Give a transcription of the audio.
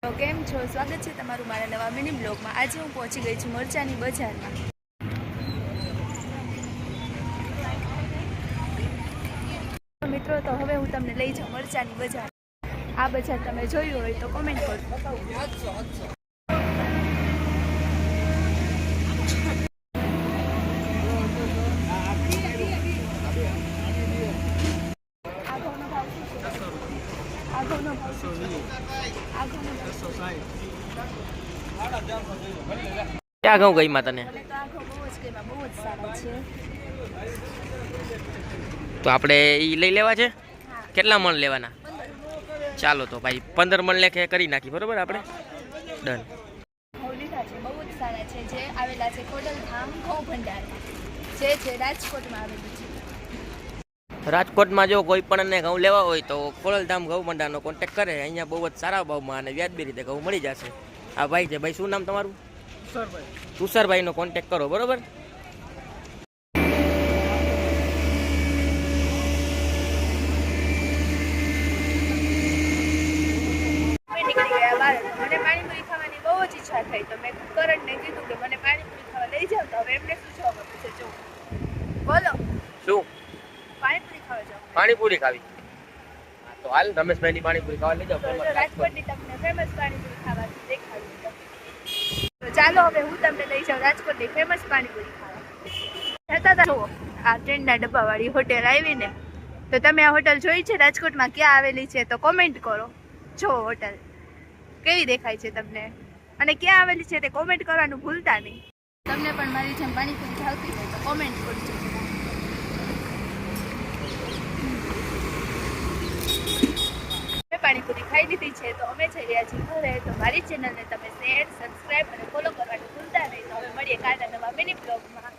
તો કેમ છો? સ્વાગત છે તમારું મારા નવા મિની બ્લોગમાં। આજે હું પહોંચી ગઈ છું મરચાની બજારમાં। મિત્રો, તો હવે હું તમને લઈ જાઉં મરચાની બજાર। આ બજાર તમે જોયું હોય તો કોમેન્ટ કરો। क्या घઉં गई माता ने तो આપણે ઈ લઈ લેવા છે। કેટલા મણ લેવાના? ચાલો તો ભાઈ 15 મણ લેખે કરી નાખી, બરોબર? આપણે ડન। ઘઉં લીધા છે, બહુ જ સારા છે, જે આવેલા છે ખોડલધામ ઘઉં ભંડાર, જે છે રાજકોટમાં આવેલું છે। રાજકોટમાં જો કોઈ પણને ઘઉં લેવા હોય તો ખોડલધામ ઘઉં ભંડારનો કોન્ટેક્ટ કરે। અહીંયા બહુ જ સારા ભાવમાં અને વ્યાજબી રીતે ઘઉં મળી જશે। આ ભાઈ છે, ભાઈ શું નામ તમારું? તુષારભાઈનો કોન્ટેક્ટ કરો, બરોબર? મને પાણીપુરી ખાવાની બહુ જ ઈચ્છા થઈ, તો મેં કરણને કીધું કે મને પાણીપુરી ખાવા લઈ જાવ। તો હવે એમને શું જવાબ આપે છે, જો બોલો। શું પાણીપુરી ખાવા જાવ? પાણીપુરી ખાવી? હા તો હાલ, રમેશભાઈની પાણીપુરી ખાવા લઈ જાવ। રાજકોટની તમને ફેમસ પાણીપુરી ખાવાનું દેખાડું। તો ચાલો હવે હું તમને લઈ જાઉં રાજકોટની ફેમસ પાણીપુરી ખાવા। જતા હતા જુઓ આ ટ્રેનના ડબ્બાવાળી હોટેલ આવીને। તો તમે આ હોટલ જોઈ છે? રાજકોટમાં ક્યાં આવેલી છે તો કોમેન્ટ કરો। જો હોટલ કેવી દેખાય છે તમને, અને ક્યાં આવેલી છે તે કોમેન્ટ કરવાનું ભૂલતા નહીં। તમને પણ મારી જેમ પાણીપુરી ભાવતી હોય તો કોમેન્ટ કરજો। મેં પાણીપુરી ખાઈ લીધી છે, તો અમે જઈ રહ્યા છીએ ઘરે। તો મારી ચેનલને તમે શેર, સબસ્ક્રાઈબ અને ફોલો કરવાનું ભૂલતા નહીં। તો હવે મળીએ કાલના નવા મિની બ્લોગમાં।